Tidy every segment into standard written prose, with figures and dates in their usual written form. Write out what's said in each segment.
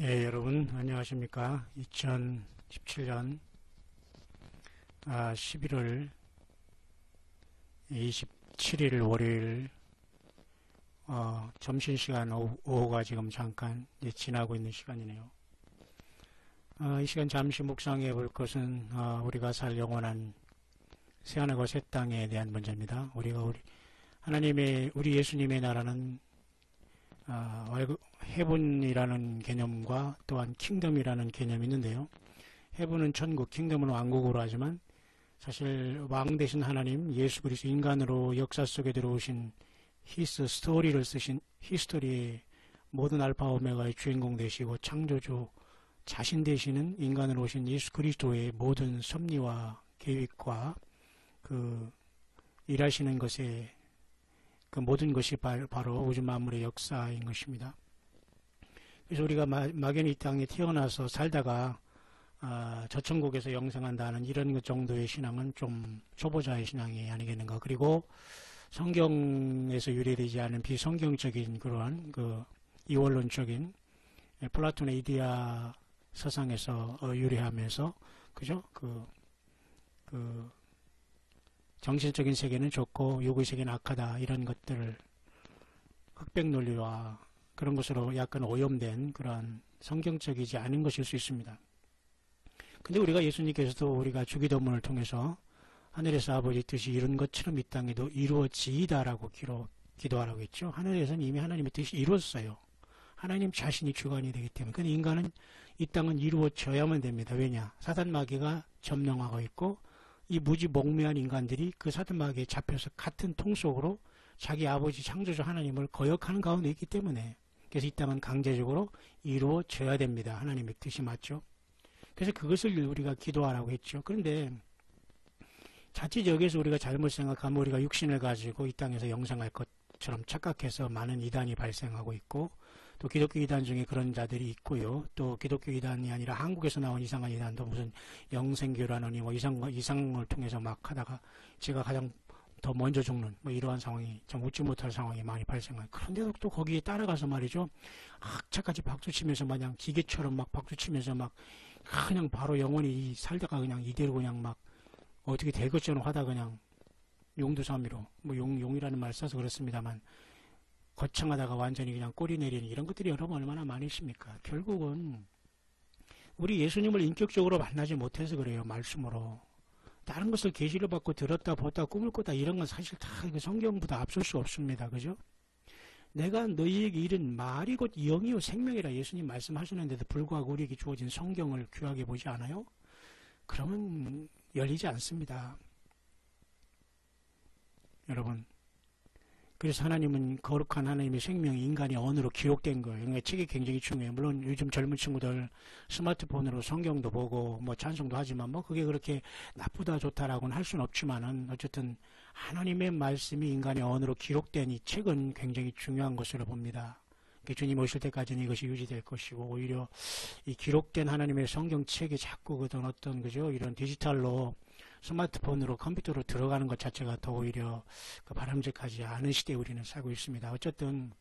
예, 여러분 안녕하십니까. 2017년 11월 27일 월요일 점심시간 오후가 지금 잠깐 지나고 있는 시간이네요. 이 시간 잠시 묵상해 볼 것은 우리가 살 영원한 새하늘과 새 땅에 대한 문제입니다. 우리 예수님의 나라는 헤븐이라는 개념과 또한 킹덤이라는 개념이 있는데요. 헤븐은 천국, 킹덤은 왕국으로 하지만 사실 왕 되신 하나님 예수 그리스도 인간으로 역사 속에 들어오신 히스 스토리를 쓰신 히스토리의 모든 알파 오메가의 주인공 되시고 창조주 자신 되시는 인간으로 오신 예수 그리스도의 모든 섭리와 계획과 그 일하시는 것에 그 모든 것이 바로 우주 만물의 역사인 것입니다. 그래서 우리가 막연히 이 땅에 태어나서 살다가 저 천국에서 영생한다는 이런 것 정도의 신앙은 좀 초보자의 신앙이 아니겠는가. 그리고 성경에서 유래되지 않은 비성경적인 그러한 그 이원론적인 플라톤의 이데아 서상에서 유래하면서 그죠? 정신적인 세계는 좋고 육의 세계는 악하다 이런 것들을 흑백 논리와 그런 것으로 약간 오염된 그런 성경적이지 않은 것일 수 있습니다. 근데 우리가 예수님께서도 우리가 주기도문을 통해서 하늘에서 아버지 뜻이 이룬 것처럼 이 땅에도 이루어지이다라고 기도하라고 했죠. 하늘에서는 이미 하나님의 뜻이 이루어졌어요. 하나님 자신이 주관이 되기 때문에. 근데 인간은 이 땅은 이루어져야만 됩니다. 왜냐? 사단 마귀가 점령하고 있고 이 무지몽매한 인간들이 그 사단마귀에 잡혀서 같은 통 속으로 자기 아버지 창조주 하나님을 거역하는 가운데 있기 때문에 그래서 이 땅은 강제적으로 이루어져야 됩니다. 하나님의 뜻이 맞죠. 그래서 그것을 우리가 기도하라고 했죠. 그런데 자칫 여기서 우리가 잘못 생각하면 우리가 육신을 가지고 이 땅에서 영생할 것처럼 착각해서 많은 이단이 발생하고 있고 또 기독교 이단 중에 그런 자들이 있고요. 또 기독교 이단이 아니라 한국에서 나온 이상한 이단도 무슨 영생교라느니 뭐 이상을 통해서 막 하다가 제가 가장 더 먼저 죽는 뭐 이러한 상황이 좀 웃지 못할 상황이 많이 발생해요. 그런데도 또 거기에 따라가서 말이죠. 악착같이 박수치면서 마냥 기계처럼 막 박수치면서 막 그냥 바로 영원히 살다가 그냥 이대로 그냥 막 어떻게 될 것처럼 하다 그냥 용두사미로 뭐 용이라는 말 써서 그렇습니다만 거창하다가 완전히 그냥 꼬리 내리는 이런 것들이 여러분 얼마나 많이 있습니까? 결국은 우리 예수님을 인격적으로 만나지 못해서 그래요. 말씀으로. 다른 것을 계시를 받고 들었다 보다 꿈을 꿨다 이런 건 사실 다 성경보다 앞설 수 없습니다. 그죠? 내가 너희에게 이른 말이 곧 영이요 생명이라 예수님 말씀하시는데도 불구하고 우리에게 주어진 성경을 귀하게 보지 않아요? 그러면 열리지 않습니다. 여러분. 그래서 하나님은 거룩한 하나님의 생명이 인간의 언어로 기록된 거예요. 그러니까 책이 굉장히 중요해요. 물론 요즘 젊은 친구들 스마트폰으로 성경도 보고 뭐 찬송도 하지만 뭐 그게 그렇게 나쁘다 좋다라고는 할 수는 없지만은 어쨌든 하나님의 말씀이 인간의 언어로 기록된 이 책은 굉장히 중요한 것으로 봅니다. 주님 오실 때까지는 이것이 유지될 것이고 오히려 이 기록된 하나님의 성경책이 자꾸 어떤 그죠 이런 디지털로 스마트폰으로 컴퓨터로 들어가는 것 자체가 더 오히려 바람직하지 않은 시대에 우리는 살고 있습니다. 어쨌든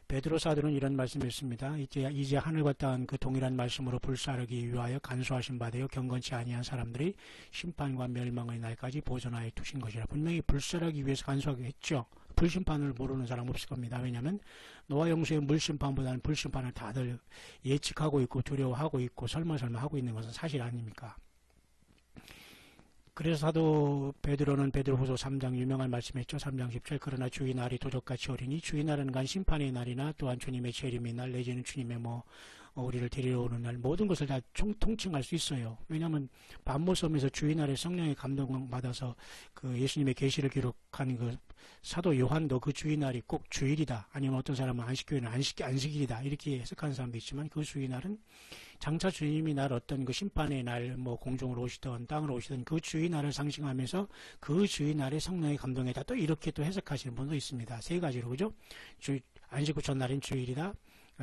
베드로 사도는 이런 말씀을 했습니다. 이제 하늘과 땅 그 동일한 말씀으로 불사르기 위하여 간수하신 바 되어 경건치 아니한 사람들이 심판과 멸망의 날까지 보존하여 두신 것이라. 분명히 불사르기 위해서 간수하게 했죠. 불심판을 모르는 사람 없을 겁니다. 왜냐하면 노아 홍수의 물심판보다는 불심판을 다들 예측하고 있고 두려워하고 있고 설마 하고 있는 것은 사실 아닙니까? 그래서 사도 베드로는 베드로후서 3장 유명한 말씀했죠. 3장 10절 그러나 주의 날이 도적같이 오리니 주의 날은 간 심판의 날이나 또한 주님의 재림의 날 내지는 주님의 우리를 데리러 오는 날 모든 것을 다 통칭할 수 있어요. 왜냐하면 반모섬에서 주의 날에 성령의 감동받아서 그 예수님의 계시를 기록한 그 사도 요한도 그 주의 날이 꼭 주일이다. 아니면 어떤 사람은 안식교회는 안식일이다. 이렇게 해석하는 사람도 있지만 그 주의 날은 장차 주님이 날 어떤 그 심판의 날 뭐 공중으로 오시던 땅으로 오시던 그 주의 날을 상징하면서 그 주의 날의 성령의 감동에다 또 이렇게 또 해석하시는 분도 있습니다. 세 가지로 그죠? 안식 후 첫날인 주일이다.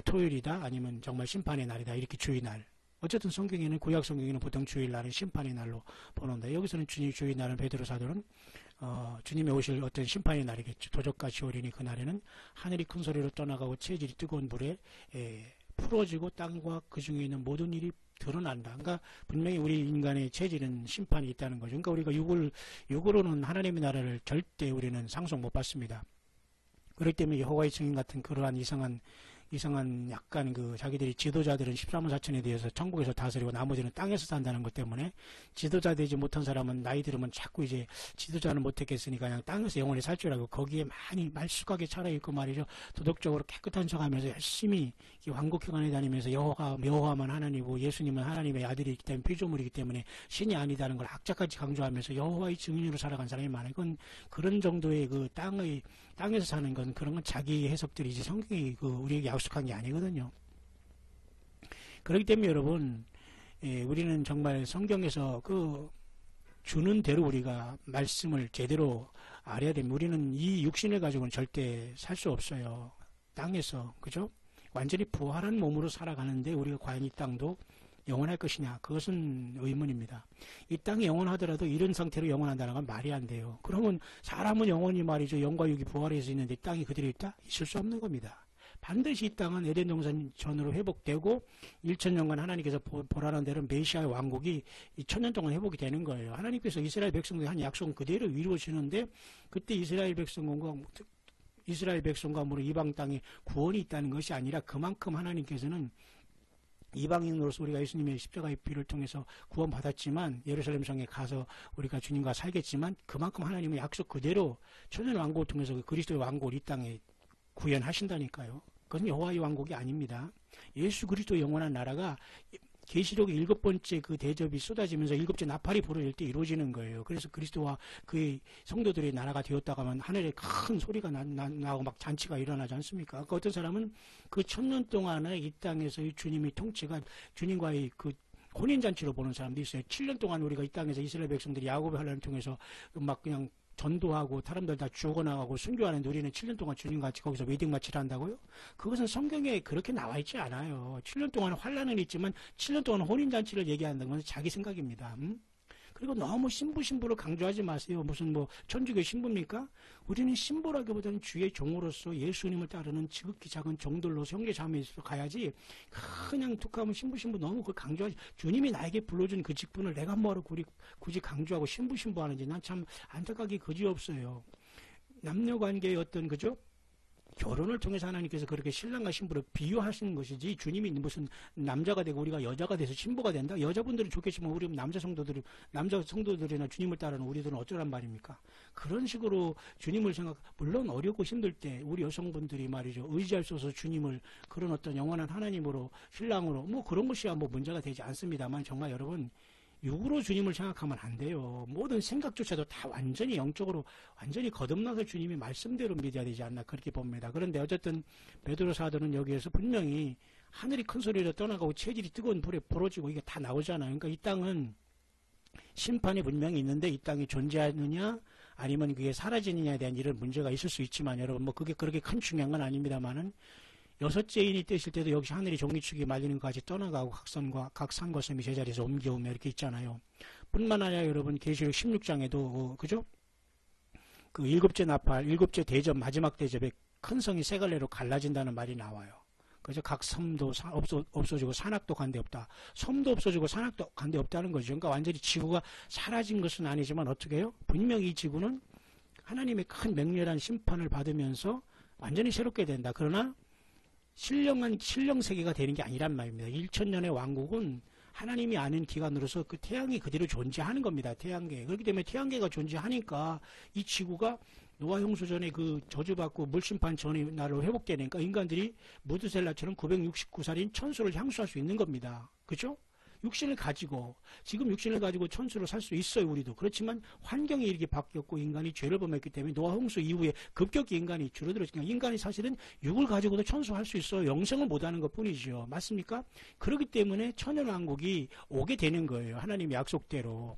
토요일이다 아니면 정말 심판의 날이다 이렇게 주의날 어쨌든 성경에는 구약 성경에는 보통 주일날은 심판의 날로 보는데 여기서는 주의 날은 베드로 사도는 주님의 오실 어떤 심판의 날이겠죠. 도적같이 오리니 그날에는 하늘이 큰 소리로 떠나가고 체질이 뜨거운 불에 풀어지고 땅과 그 중에 있는 모든 일이 드러난다. 그러니까 분명히 우리 인간의 체질은 심판이 있다는 거죠. 그러니까 우리가 육으로는 하나님의 나라를 절대 우리는 상속 못 받습니다. 그렇기 때문에 여호와의 증인 같은 그러한 이상한 약간 자기들이 지도자들은 13만 4천에 대해서 천국에서 다스리고 나머지는 땅에서 산다는 것 때문에 지도자 되지 못한 사람은 나이 들으면 자꾸 이제 지도자는 못했겠으니까 그냥 땅에서 영원히 살 줄 알고 거기에 많이 말쑥하게 차려있고 말이죠. 도덕적으로 깨끗한 척하면서 열심히 왕국회관에 다니면서 여호와만 하나님이고 예수님은 하나님의 아들이기 때문에 피조물이기 때문에 신이 아니다는 걸 악착같이 강조하면서 여호와의 증인으로 살아간 사람이 많아요. 그건 그런 정도의 땅에서 사는 건 그런 건 자기 해석들이지 성경이 우리에게 약속한 게 아니거든요. 그렇기 때문에 여러분, 우리는 정말 성경에서 주는 대로 우리가 말씀을 제대로 알아야 됩니다. 우리는 이 육신을 가지고는 절대 살 수 없어요. 땅에서, 그죠? 완전히 부활한 몸으로 살아가는데 우리가 과연 이 땅도 영원할 것이냐? 그것은 의문입니다. 이 땅이 영원하더라도 이런 상태로 영원한다는 건 말이 안 돼요. 그러면 사람은 영원히 말이죠. 영과 육이 부활해서 있는데 땅이 그대로 있다? 있을 수 없는 겁니다. 반드시 이 땅은 에덴 동산 전으로 회복되고 1000년간 하나님께서 보라는 대로 메시아의 왕국이 1000년 동안 회복이 되는 거예요. 하나님께서 이스라엘 백성들이 한 약속은 그대로 이루어지는데 그때 이스라엘 백성과 이방 땅에 구원이 있다는 것이 아니라 그만큼 하나님께서는 이방인으로서 우리가 예수님의 십자가의 피를 통해서 구원받았지만 예루살렘 성에 가서 우리가 주님과 살겠지만 그만큼 하나님의 약속 그대로 천년 왕국을 통해서 그리스도의 왕국을 이 땅에 구현하신다니까요. 그건 여호와의 왕국이 아닙니다. 예수 그리스도의 영원한 나라가 계시록의 7번째 그 대접이 쏟아지면서 7째 나팔이 부러질 때 이루어지는 거예요. 그래서 그리스도와 그의 성도들의 나라가 되었다가 하면 하늘에 큰 소리가 나고 막 잔치가 일어나지 않습니까? 그러니까 어떤 사람은 그 1000년 동안에 이 땅에서 이 주님의 통치가 주님과의 혼인잔치로 보는 사람도 있어요. 7년 동안 우리가 이 땅에서 이스라엘 백성들이 야곱의 환란을 통해서 막 그냥 전도하고 사람들 다 죽어나가고 순교하는데 우리는 7년 동안 주님같이 거기서 웨딩 마치를 한다고요? 그것은 성경에 그렇게 나와 있지 않아요. 7년 동안 환란은 있지만 7년 동안 혼인잔치를 얘기한다는 것은 자기 생각입니다. 그리고 너무 신부를 강조하지 마세요. 무슨 천주교 신부입니까? 우리는 신부라기보다는 주의 종으로서 예수님을 따르는 지극히 작은 종들로서 형제 자매에서 가야지 그냥 툭하면 신부 너무 그걸 강조하지. 주님이 나에게 불러준 그 직분을 내가 뭐하러 굳이 강조하고 신부 하는지 난 참 안타깝게 그지없어요. 남녀관계의 그죠? 결혼을 통해서 하나님께서 그렇게 신랑과 신부를 비유하시는 것이지 주님이 무슨 남자가 되고 우리가 여자가 돼서 신부가 된다? 여자분들은 좋겠지만 우리 남자 성도들이나 주님을 따르는 우리들은 어쩌란 말입니까? 그런 식으로 주님을 물론 어렵고 힘들 때 우리 여성분들이 말이죠. 의지할 수 없어서 주님을 그런 어떤 영원한 하나님으로 신랑으로 그런 것이야 문제가 되지 않습니다만 정말 여러분 육으로 주님을 생각하면 안 돼요. 모든 생각조차도 다 완전히 영적으로 완전히 거듭나서 주님의 말씀대로 믿어야 되지 않나 그렇게 봅니다. 그런데 어쨌든 베드로 사도는 여기에서 분명히 하늘이 큰 소리로 떠나가고 체질이 뜨거운 불에 부러지고 이게 다 나오잖아요. 그러니까 이 땅은 심판이 분명히 있는데 이 땅이 존재하느냐 아니면 그게 사라지느냐에 대한 이런 문제가 있을 수 있지만 여러분 그게 그렇게 큰 중요한 건 아닙니다만은 여섯째 인이 떼실 때도 역시 하늘이 종이축이 말리는 것까지 떠나가고 각 산과 섬이 제자리에서 옮겨오며 이렇게 있잖아요. 뿐만 아니라 여러분 계시록 16장에도 그죠? 그 7째 나팔, 7째 대접, 마지막 대접에 큰 성이 세 갈래로 갈라진다는 말이 나와요. 그래서 각 섬도 없어지고 산악도 간데 없다. 섬도 없어지고 산악도 간데 없다는 거죠. 그러니까 완전히 지구가 사라진 것은 아니지만 어떻게 해요? 분명히 이 지구는 하나님의 큰 맹렬한 심판을 받으면서 완전히 새롭게 된다. 그러나 신령 세계가 되는 게 아니란 말입니다. 1000년의 왕국은 하나님이 아는 기간으로서 그 태양이 그대로 존재하는 겁니다. 태양계. 그렇기 때문에 태양계가 존재하니까 이 지구가 노아 홍수 전에 그 저주받고 물심판 전의 날로 회복되니까 인간들이 무드셀라처럼 969살인 천수를 향수할 수 있는 겁니다. 그죠? 지금 육신을 가지고 천수로 살 수 있어요, 우리도. 그렇지만 환경이 이렇게 바뀌었고 인간이 죄를 범했기 때문에 노아 홍수 이후에 급격히 인간이 줄어들었으니까 인간이 사실은 육을 가지고도 천수할 수 있어요. 영생을 못하는 것 뿐이죠. 맞습니까? 그렇기 때문에 천연왕국이 오게 되는 거예요. 하나님의 약속대로.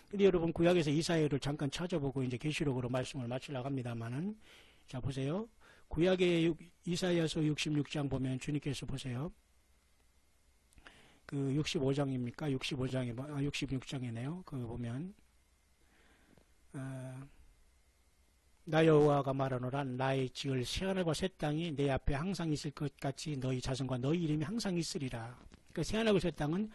근데 여러분 구약에서 이사야를 잠깐 찾아보고 이제 계시록으로 말씀을 마치려고 합니다만은 자 보세요. 구약의 이사야서 66장 보면 주님께서 보세요. 그 65장입니까? 66장이네요. 그 보면 나 여호와가 말하노라. 나의 지을 새하늘과 새 땅이 내 앞에 항상 있을 것 같이 너희 자손과 너희 이름이 항상 있으리라. 그러니까 새하늘과 새 땅은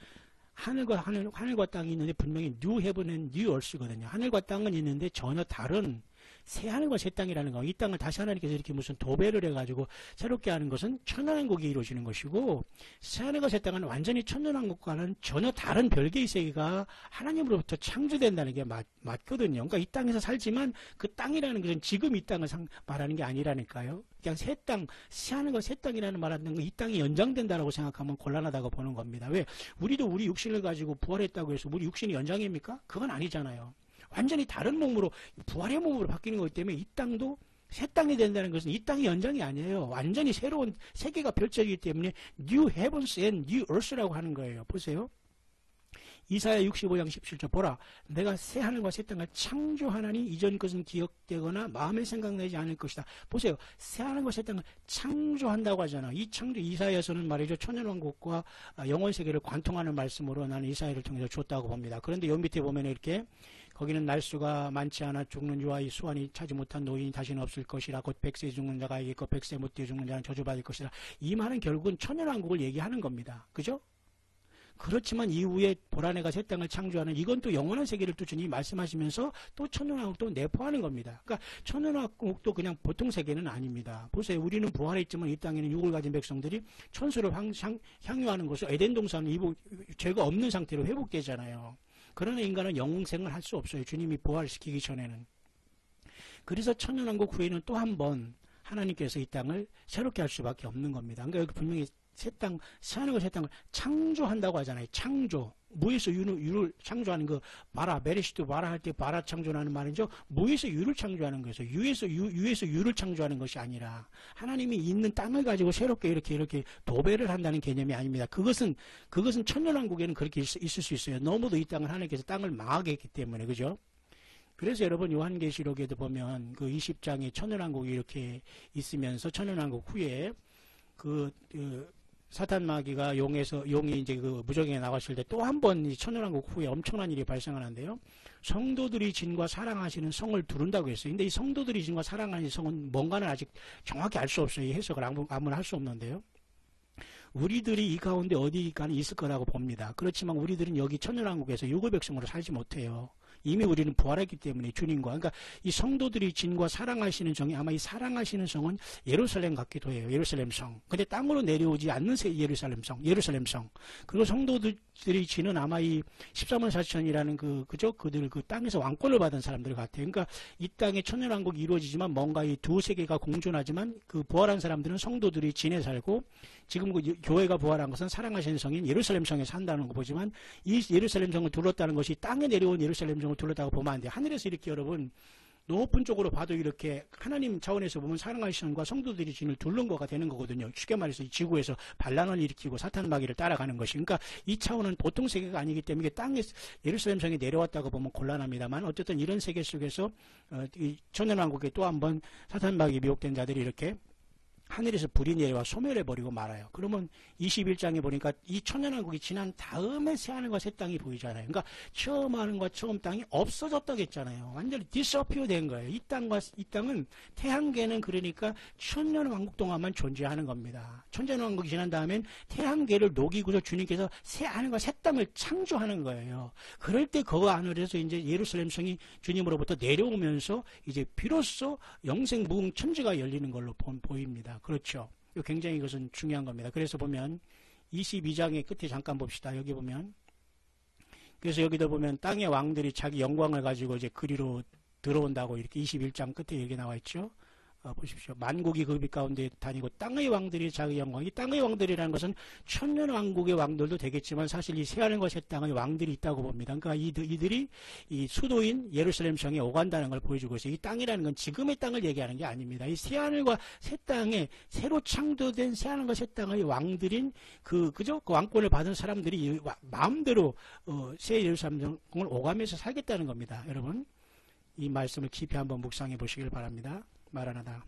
하늘과 땅이 있는데 분명히 뉴 헤븐 앤 뉴 얼스거든요. 하늘과 땅은 있는데 전혀 다른 새 하늘과 새 땅이라는 거. 이 땅을 다시 하나님께서 이렇게 무슨 도배를 해가지고 새롭게 하는 것은 천년왕국이 이루어지는 것이고, 새 하늘과 새 땅은 완전히 천년왕국과는 전혀 다른 별개의 세계가 하나님으로부터 창조된다는 게 맞거든요. 그러니까 이 땅에서 살지만 그 땅이라는 것은 지금 이 땅을 말하는 게 아니라니까요. 그냥 새 땅, 새 하늘과 새 땅이라는 말하는 건 이 땅이 연장된다라고 생각하면 곤란하다고 보는 겁니다. 왜? 우리도 우리 육신을 가지고 부활했다고 해서 우리 육신이 연장입니까? 그건 아니잖아요. 완전히 다른 몸으로, 부활의 몸으로 바뀌는 거기 때문에 이 땅도 새 땅이 된다는 것은 이 땅이 연장이 아니에요. 완전히 새로운 세계가 펼쳐지기 때문에 New Heavens and New Earth라고 하는 거예요. 보세요. 이사야 65장 17절 보라, 내가 새 하늘과 새 땅을 창조하나니 이전 것은 기억되거나 마음에 생각나지 않을 것이다. 보세요. 새 하늘과 새 땅을 창조한다고 하잖아. 이 창조, 이사야에서는 말이죠. 천연왕국과 영원세계를 관통하는 말씀으로 나는 이사야를 통해서 줬다고 봅니다. 그런데 요 밑에 보면 이렇게 거기는 날수가 많지 않아 죽는 유와 이 수완이 차지 못한 노인이 다시는 없을 것이라. 곧 100세 죽는 자가 이겠고 100세 못되어 죽는 자는 저주받을 것이라. 이 말은 결국은 천연왕국을 얘기하는 겁니다. 그죠? 그렇지만 이후에 보라내가 새 땅을 창조하는, 이건 또 영원한 세계를 또 주님이 말씀하시면서 또 천년왕국도 내포하는 겁니다. 그러니까 천년왕국도 그냥 보통 세계는 아닙니다. 보세요. 우리는 부활했지만 이 땅에는 육을 가진 백성들이 천수를 향유하는 것을 에덴 동산은 죄가 없는 상태로 회복되잖아요. 그러나 인간은 영생을 할 수 없어요. 주님이 부활시키기 전에는. 그래서 천년왕국 후에는 또 한 번 하나님께서 이 땅을 새롭게 할 수밖에 없는 겁니다. 그러니까 여기 분명히 새 하늘과 새 땅을 창조한다고 하잖아요. 창조. 무에서 유를 창조하는 거, 메레시도 바라 할 때 바라 창조하는 말이죠. 무에서 유를 창조하는 거에서 유에서 유를 창조하는 것이 아니라 하나님이 있는 땅을 가지고 새롭게 이렇게 도배를 한다는 개념이 아닙니다. 그것은 천년왕국에는 그렇게 있을 수 있어요. 너무도 이 땅을 하나님께서 땅을 망하게 했기 때문에, 그죠? 그래서 여러분 요한계시록에도 보면 그 20장에 천년왕국이 이렇게 있으면서 천년왕국 후에 사탄 마귀가 용이 이제 그 무적행에 나갔을 때 또 한 번 이 천년왕국 후에 엄청난 일이 발생하는데요. 성도들이 진과 사랑하시는 성을 두른다고 했어요. 근데 이 성도들이 진과 사랑하는 성은 뭔가는 아직 정확히 알 수 없어요. 이 해석을 아무나 할 수 없는데요. 우리들이 이 가운데 어디가는 있을 거라고 봅니다. 그렇지만 우리들은 여기 천년왕국에서 유고 백성으로 살지 못해요. 이미 우리는 부활했기 때문에 주님과, 그러니까 이 성도들이 진과 사랑하시는 성이, 아마 이 사랑하시는 성은 예루살렘 같기도 해요. 예루살렘 성. 근데 땅으로 내려오지 않는 예루살렘 성. 그리고 성도들이 진은 아마 이 13만 4천이라는 그들 그 땅에서 왕권을 받은 사람들 같아요. 그러니까 이 땅에 천년왕국이 이루어지지만 뭔가 이 두 세계가 공존하지만 그 부활한 사람들은 성도들이 진에 살고, 지금 그 교회가 부활한 것은 사랑하시는 성인 예루살렘 성에 산다는 거 보지만, 이 예루살렘 성을 둘렀다는 것이 땅에 내려온 예루살렘 성을 둘렀다고 보면 안 돼요. 하늘에서 이렇게 여러분 높은 쪽으로 봐도 이렇게 하나님 차원에서 보면 사랑하시는 성과 성도들이 진을 둘른 거가 되는 거거든요. 쉽게 말해서 이 지구에서 반란을 일으키고 사탄 마귀를 따라가는 것이. 그러니까 이 차원은 보통 세계가 아니기 때문에 땅에 예루살렘 성에 내려왔다고 보면 곤란합니다만, 어쨌든 이런 세계 속에서 이 천년왕국에 또 한 번 사탄 마귀 미혹된 자들이 이렇게 하늘에서 불이 내려와 소멸해버리고 말아요. 그러면 21장에 보니까 이 천년왕국이 지난 다음에 새하늘과 새 땅이 보이잖아요. 그러니까 처음 하늘과 처음 땅이 없어졌다고 했잖아요. 완전히 disappear 된 거예요. 이 땅은 태양계는 그러니까 천년왕국 동안만 존재하는 겁니다. 천년왕국이 지난 다음엔 태양계를 녹이고서 주님께서 새하늘과 새 땅을 창조하는 거예요. 그럴 때 그 하늘에서 이제 예루살렘 성이 주님으로부터 내려오면서 이제 비로소 영생 무궁 천지가 열리는 걸로 보입니다. 그렇죠. 굉장히 이것은 중요한 겁니다. 그래서 보면 22장의 끝에 잠깐 봅시다. 여기 보면, 그래서 여기도 보면 땅의 왕들이 자기 영광을 가지고 이제 그리로 들어온다고 이렇게 21장 끝에 여기 나와 있죠. 보십시오. 만국이 그 빛 가운데 다니고 땅의 왕들이 자기 영광. 이 땅의 왕들이라는 것은 천년 왕국의 왕들도 되겠지만 사실 이 새하늘과 새 땅의 왕들이 있다고 봅니다. 그러니까 이들이 이 수도인 예루살렘 성에 오간다는 걸 보여주고 있어요. 이 땅이라는 건 지금의 땅을 얘기하는 게 아닙니다. 이 새하늘과 새 땅에 새로 창조된 새하늘과 새 땅의 왕들인 그죠? 그 왕권을 받은 사람들이 마음대로 새 예루살렘을 오가면서 살겠다는 겁니다. 여러분, 이 말씀을 깊이 한번 묵상해 보시길 바랍니다. 마라나다.